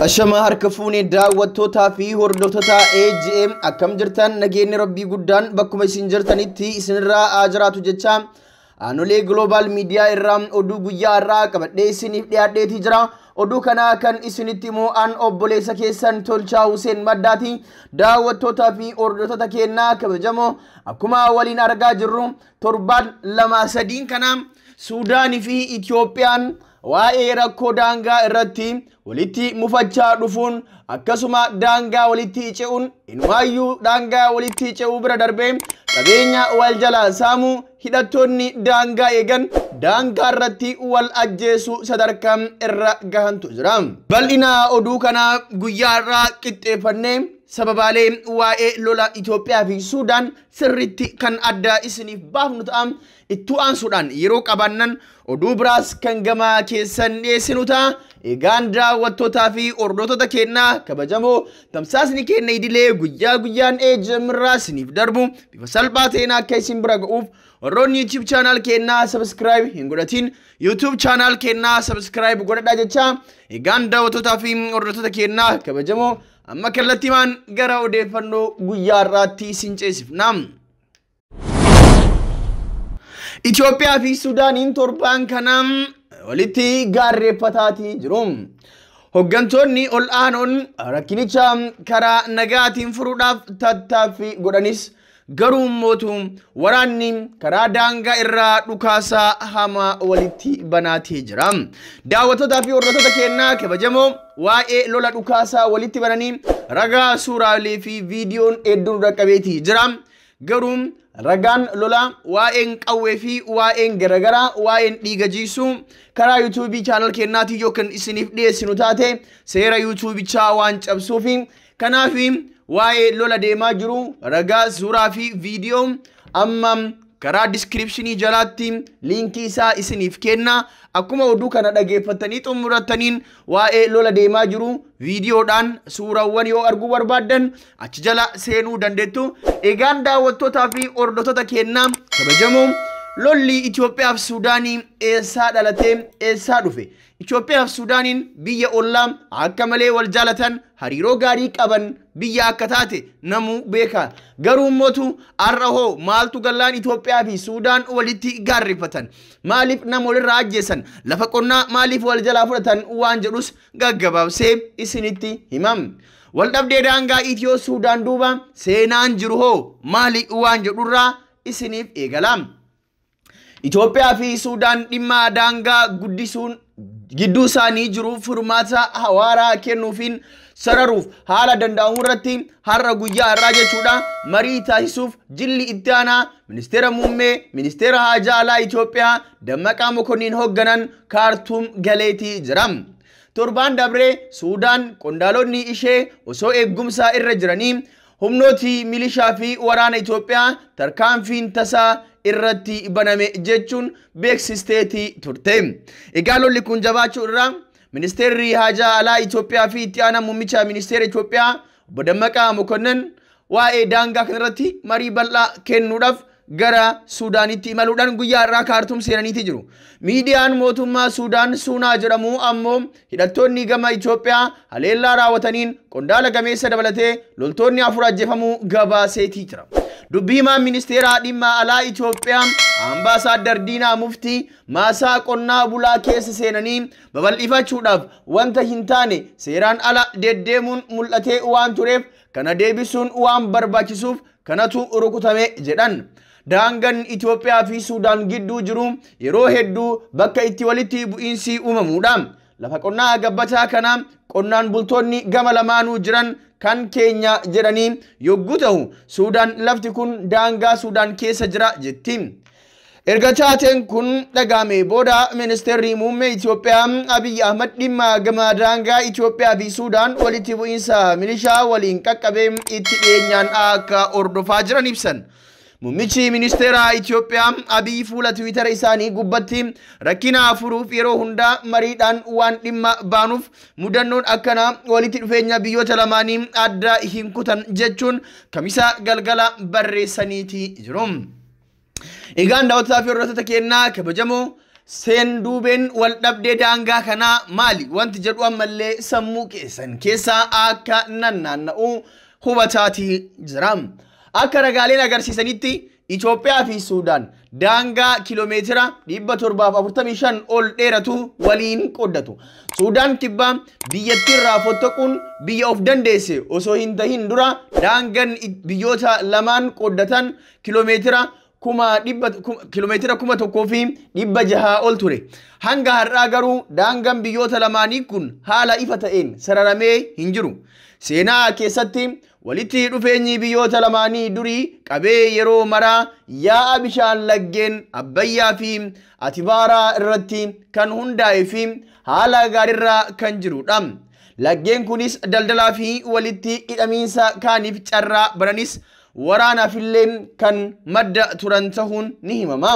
Ashama harka fuunee daawwattootaa fi hordoftoota AGM akkam jirtan nageenyi rabbii guddaan bakkuma isin jirtanitti isinirraa jiraatu jecha aanolee global media irraa oduu guyyaa irraa qabadhee isiniif dhiyaadheetii jira. Oduu kana kan isinitti immoo an obboleessa keessan Tolchaa Huseen Maddaati. Daawwattootaa fi hordoftoota keenyaa kabajamoo akkuma waliin argaa jirru torban 2-3 kana Suudaan fi Itoophiyaan waa'ee rakkoo daangaa irratti walitti mufachaa dhufuun akkasuma daangaa walitti ce'uun inumaayyuu daangaa walitti ce'uu bira darbee qabeenya wal jalaa saamu hidhattoonni daangaa eegan daangaa irratti wal ajjeesu sadarkaa irra gahantu jira. Bal'ina oduu kana guyyaa irraa qixxeeffannee sababaalee waa'ee lola Itoophiyaa fi Suudaan sirriitti kan adda isiniif baafnu ta'a. Ittuu aansuudhaan yeroo qabannan oduu biraas kan gamaa keessan dhiyeessinu ta'a. Egaan daawwattootaa fi hordoftoota keenyaa kabajamoo tamsaasni keenya idilee guyyaa guyyaan AGM irraa isiniif darbu bifa salphaa ta'een akka isin bira ga'uuf warroonni YouTube channel keenyaa subscribe hin godhatin YouTube channel keenyaa subscribe godhadhaa jecha. Egaan daawwattootaa fi hordoftoota keenyaa kabajamoo amma kallattiimaan gara odeeffannoo guyyaa irraatti isin ceesifna. Itoophiyaa fi Suudaaniin torban kana walitti gaarreeffataati jiru. Hoggantoonni ol aanoon rakkinicha karaa nagaatiin furuudhaaf tattaaffii godhanis garuu mootu waraanni karaa daangaa irraa dhukaasaa hamaa walitti banaatee jira. Daawwattootaa fi hordoftoota keenyaa kabajamoo waa'ee lola dhukaasaa walitti bananii ragaa suuraalee fi viidiyoon hedduun raqqabeetii jira. Garuu ragaan lola waa'een qawwee fi waa'een garagaraa waa'een dhiiga jiisuu karaa YouTube channel keenyaatii yookaan isiniif dhiyeessinu taate seera YouTube waan cabsuuf kanaaf waa'ee lola deemaa jiru ragaa suuraa fi viidiyoo amma karaa description jalaatti linkii isaa isiniif kenna. Akkuma oduu kana dhageeffatanii xumurataniin waa'ee lola deemaa jiru viidiyoodhaan suuraawwan yoo arguu barbaadan achi jala seenuu dandeettu. Egaan daawwattootaa fi hordoftoota keenyaa kabajamoo lolli Itoophiyaa fi Suudaanii eessaa dhalatee eessaa dhufe? Itoophiyaa fi Suudaaniin biyya ollaa akka malee wal jaalatan hariiroo gaarii qaban biyya akka taate namuu beeka. Garuu mootu har'a hoo maaltu gallaan Itoophiyaa fi Suudaan walitti gaarreeffatan? Maaliif nama walirraa ajjeesan? Lafa qonnaa maaliif wal jalaa fudhatan waan jedhus gaggabaabsee isinitti himam. Waldhabdee daangaa Itiyoo Suudaan duuba seenaan jiru hoo maali waan jedhurraa isiniif eegalam. Itoophiyaa fi Suudaan dhimma daangaa guddisuun gidduu isaanii jiru furmaata hawaaraa kennuufiin sararuuf haala danda'amu irratti har'a guyyaa irraa jechuudha marii taasisuuf jilli itti aanaa ministeera muummee ministeera haajaa alaa Itoophiyaa Dammaqaa Mokonnin hoogganan Kaartuum galeetii jira. Torbaan dabree Suudaan qondaalonni ishee osoo eeggumsaa irra jiranii humnooti milishaa fi waraana Itoophiyaa tarkaanfiin tasaa irratti baname jechuun beeksisteetii turte. Egaa lolli kun jabaachuu irraa ministeerri haajaa alaa Itoophiyaa fi itti aanaa muummicha ministeera Itoophiyaa obbo Dammaqaa Mokonnin waa'ee daangaa kanarratti marii bal'aa kennuudhaaf gara Suudaanitti imaluudhaan guyyaa irraa Kaartuum seenaniiti jiru. Miidiyaan mootummaa Suudaan Suunaa jedhamu ammoo hidhattoonni gama Itoophiyaa haleellaa raawwataniin qondaala gameessa dabalatee loltoonni 4 ajjeefamuu gabaaseetii jira. Dubbiimaan ministeera dhimma alaa Itoophiyaa Ambaasaadar Diinaa Muftii maasaa qonnaa bulaa keessa seenanii babal'ifachuudhaaf wanta hin taane seeraan ala deddeemuun mul'atee waan tureef kana deebisuun waan barbaachisuuf kanatu rukutame jedhan. Daangaan Itoophiyaa fi Suudaan gidduu jiru yeroo hedduu bakka itti walitti bu'iinsi uumamuudha. Lafa qonnaa gabbataa kana qonnaan bultoonni gama lamaanuu jiran kan keenya jedhanii yogguu ta'u Suudaan lafti kun daangaa Suudaan keessa jira jetti. Erga taateen kun dhagahame booda ministeerri muummee Itoophiyaa Abiy Ahmad dhimma gama daangaa Itoophiyaa fi Suudaan walitti bu'iinsa milishaa waliin qaqqabee itti dhiyeenyaan akka hordofaa jiran ibsan. Muummichi ministeera Itoophiyaa Abiy fuula Twitter isaanii gubbatti rakkina furuuf yeroo hundaa mariidhaan waan dhimma baanuuf mudannoon akkana walitti dhufeenya biyyoota lamaanii adda hin kutan jechuun kamisa galgala barreessaniiti jiru. Egaan daawwattootaa fi hordoftoota keenyaa kabajamoo Seenduubeen wal dhabdee daangaa kanaa maali? Wanti jedhu ammallee sammuu keessan keessaa akka naanna'u hubataati jira. Akka ragaaleen agarsiisanitti Itoophiyaa fi Suudaan daangaa kiiloomeetira 745 ol dheeratu waliin qoodatu. Suudaan kibbaa biyyattii irraa fottoquun biyya of dandeesse osoo hin tahin dura daangaan biyyoota lamaan qoodatan kiiloomeetira 1,600 ol ture. Hanga har'aa garuu daangaan biyyoota lamaanii kun haala ifa ta'een sararamee hin jiru. Seenaa keessatti walitti dhufeenyi biyyoota lamaanii durii qabee yeroo maraa yaa'a bishaan laggeen Abbayyaa fi Atibaaraa irratti kan hundaa'ee fi haala gaariirra kan jirudha. Laggeen kunis daldalaa fi walitti hidhamiinsa kaaniif carraa bananis waraanaafillee kan madda turan ta'uun ni himama.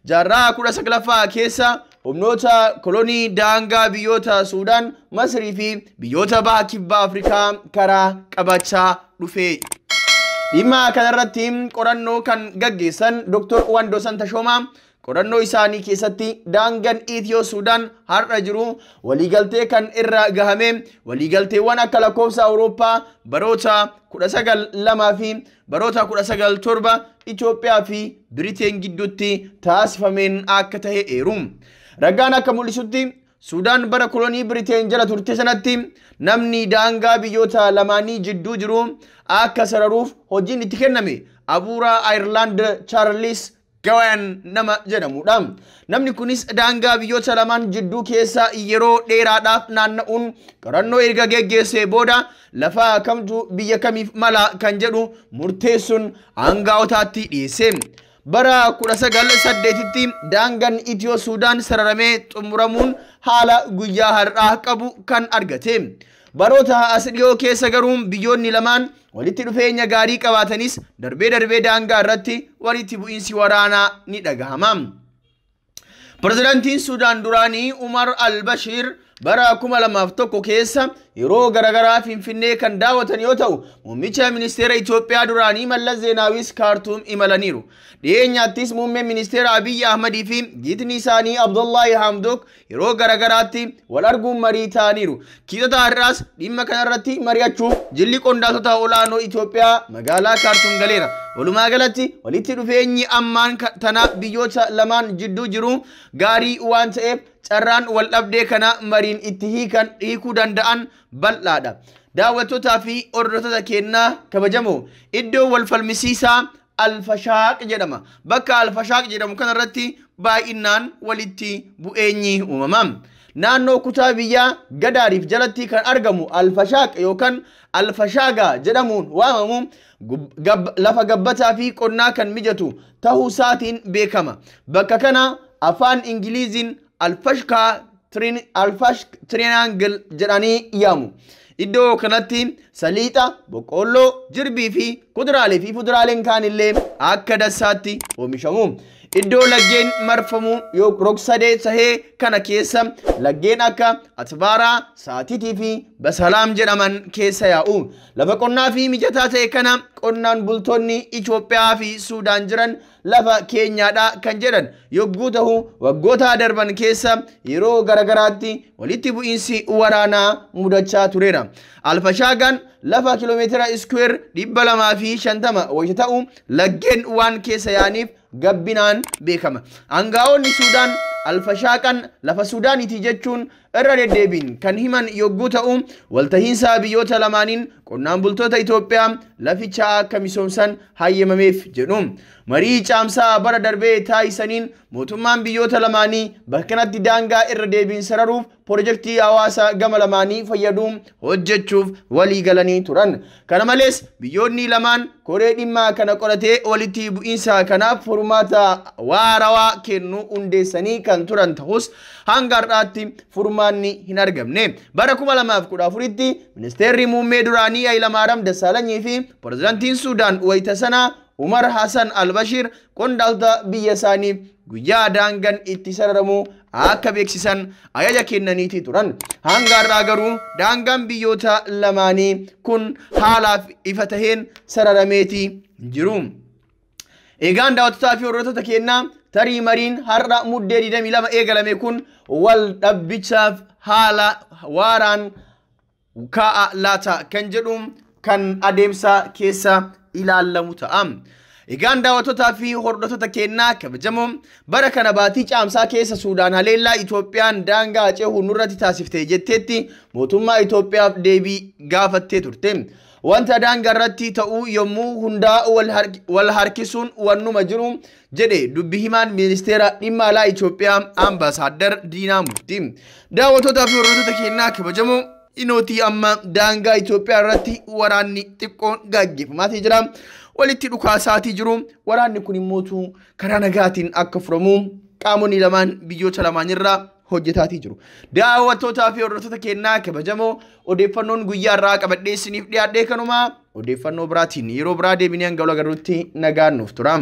Jaarraa 19ffaa keessa humnoota kolonii daangaa biyyoota Suudaan, Masrii fi biyyoota baha kibba Afrikaa karaa qabachaa dhufe. Dhimma kanarratti qorannoo kan gaggeessan Dr. Wandosan Tashoomaa qorannoo isaanii keessatti daangaan Itiyoo Suudaan har'a jiru waliigaltee kan irra gahame waliigalteewwan akka lakkoofsa Awurooppaa baroota 1902 fi baroota 1907 Itoophiyaa fi Biriteen gidduutti taasifameen akka ta'e eeru. Ragaan akka mul'isutti Suudaan bara kolonii Biriteen jala turte sanatti namni daangaa biyyoota lamaanii jidduu jiru akka sararuuf hojiin itti kenname abuuraa Ayirlaand Chaarlis Gawayan nama jedhamudha. Namni kunis daangaa biyyoota lamaan jidduu keessa yeroo dheeraadhaaf naanna'uun qorannoo erga geggeessee booda lafa kamtu biyya kamiif mala kan jedhu murteessuun aangaa'otaatti dhiyeesse. Bara 1908tti daangaan Itiyoo Suudaan sararamee xumuramuun haala guyyaa har'aa qabu kan argate. Baroota as dhiyoo keessa garuu biyyoonni lamaan walitti dhufeenya gaarii qabaatanis darbee daangaa irratti walitti bu'iinsi waraanaa ni dhagahama. Pirezidaantiin Suudaan duraanii Umar al-Bashir bara 2001 keessa yeroo garagaraa Finfinnee kan daawwatan yoo ta'u muummicha ministeera Itoophiyaa duraanii Mallas Zeenaawis Kaartuum imalaniiru. Dhiyeenyaattis muummeen ministeera Abiy Ahmadii fi giitni isaanii Abdullahi Hamdok yeroo garagaraatti wal arguun marii ta'aniiru. Kiitota har'aas dhimma kanarratti mari'achuuf jilli qondaaltota olaanoo Itoophiyaa magaalaa Kaartuum galeera. Walumaa galatti walitti dhufeenyi ammaan tana biyyoota lamaan jidduu jiru gaarii waan ta'eef carraan wal dhabdee kana mariin itti hiikuu danda'an bal'aadha. Daawwattootaa fi hordoftoota keenyaa kabajamoo iddoo wal falmisiisaa Alfashaaq jedhama. Bakka Alfashaaq jedhamu kanarratti baay'inaan walitti bu'eenyi uumama. Naannoo kutaa biyyaa Gadaariif jalatti kan argamu Alfashaaq yookaan Alfashaagaa jedhamuun waamamu lafa gabbataa fi qonnaa kan mijatu ta'uu isaatiin beekama. Bakka kana afaan Ingiliziin Alfashka Triangle jedhanii yaamu. Iddoo kanatti saliixa, boqqolloo, jirbii fi kuduraalee fi fuduraaleen kaanillee akka dasaatti oomishamu. Iddoo laggeen marfamu rog-sadee tahee kana keessa laggeen akka Atbaaraa, Saatiitii fi Basalaam jedhaman keessa yaa'u. Lafa qonnaa fi mijataa ta'e kana qonnaan bultoonni Itoophiyaa fi Suudaan jiran lafa keenyaadha kan jedhan yogguu ta'u waggoota darban keessa yeroo garagaraatti walitti bu'iinsi waraanaa mudachaa tureera. Alfashaagaan lafa kiiloomeetira iskuweer 250 wayita ta'u laggeen waan keessa yaaniif gabbinaan beekama. Aangaa'onni Suudaan Alfashaaqan lafa Suudaaniiti jechuun irra deddeebiin kan himan yogguu ta'u waltahiinsa biyyoota lamaaniin qonnaan bultoota Itoophiyaa laficha akka misoomsan hayyamameef jedhu. Marii caamsaa bara darbee taasisaniin mootummaan biyyoota lamaanii bakkanatti daangaa irra deebiin sararuuf pirojektii hawaasa gama lamaanii fayyaduu hojjechuuf walii galanii turan. Kana malees biyyoonni lamaan koree dhimma kana qoratee walitti bu'iinsa kanaaf furmaata waarawaa kennuu hundeessanii kan turan ta'us hanga har'aatti furmaanni hin argamne. Bara 2014tti ministeerri muummee duraanii Hayilamaariyaam Dassaalanyii fi pirezidaantiin Suudaan wayita sanaa Umar Hassan al-Bashir qondaaltota biyya isaaniif guyyaa daangaan itti sararamu akka beeksisan ajaja kennaniiti turan. Hanga har'aa garuu daangaan biyyoota lamaanii kun haalaaf ifa taheen sararameeti jiru. Egaan daawwattoota fi hordoftoota keenyaa tarii mariin har'a muddee 22 eegalame kun wal dhabbichaaf haala waaraan kaa'a laata kan jedhu kan adeemsa keessa ilaallamu ta'a. Egaan daawwattoota fi hordoftoota keenyaa kabajamoo bara kana baatii caamsaa keessa Suudaan haleellaa Itoophiyaan daangaa ce'uu nurratti taasiftee jetteetti mootummaa Itoophiyaaf deebii gaafattee turte. Wanta daangaa irratti ta'uu yommuu hundaa wal harkisuun wannuma jiru jedhe dubbi himaan ministeera dhimma alaa Itoophiyaa Ambaasaadder Diinaa Muftii. Daawwattoota fi hordoftoota keenyaa kabajamoo inootii amma daangaa Itoophiyaa irratti waraanni xiqqoon gaggeeffamaa jira. Walitti dhukaasaa jiru. Waraanni kun immoo karaa nagaatiin akka furamu qaamonni lamaan biyyoota lamaan irraa hojjetaa jiru. Daawwattootaa fi hordoftoota keenyaa kabajamoo odeeffannoon guyyaa irraa qabadhee isiniif dhiyaadhee kanuma odeeffannoo biraatiin yeroo biraa deebinee hanga wal agarruutti nagaan nuuf tura.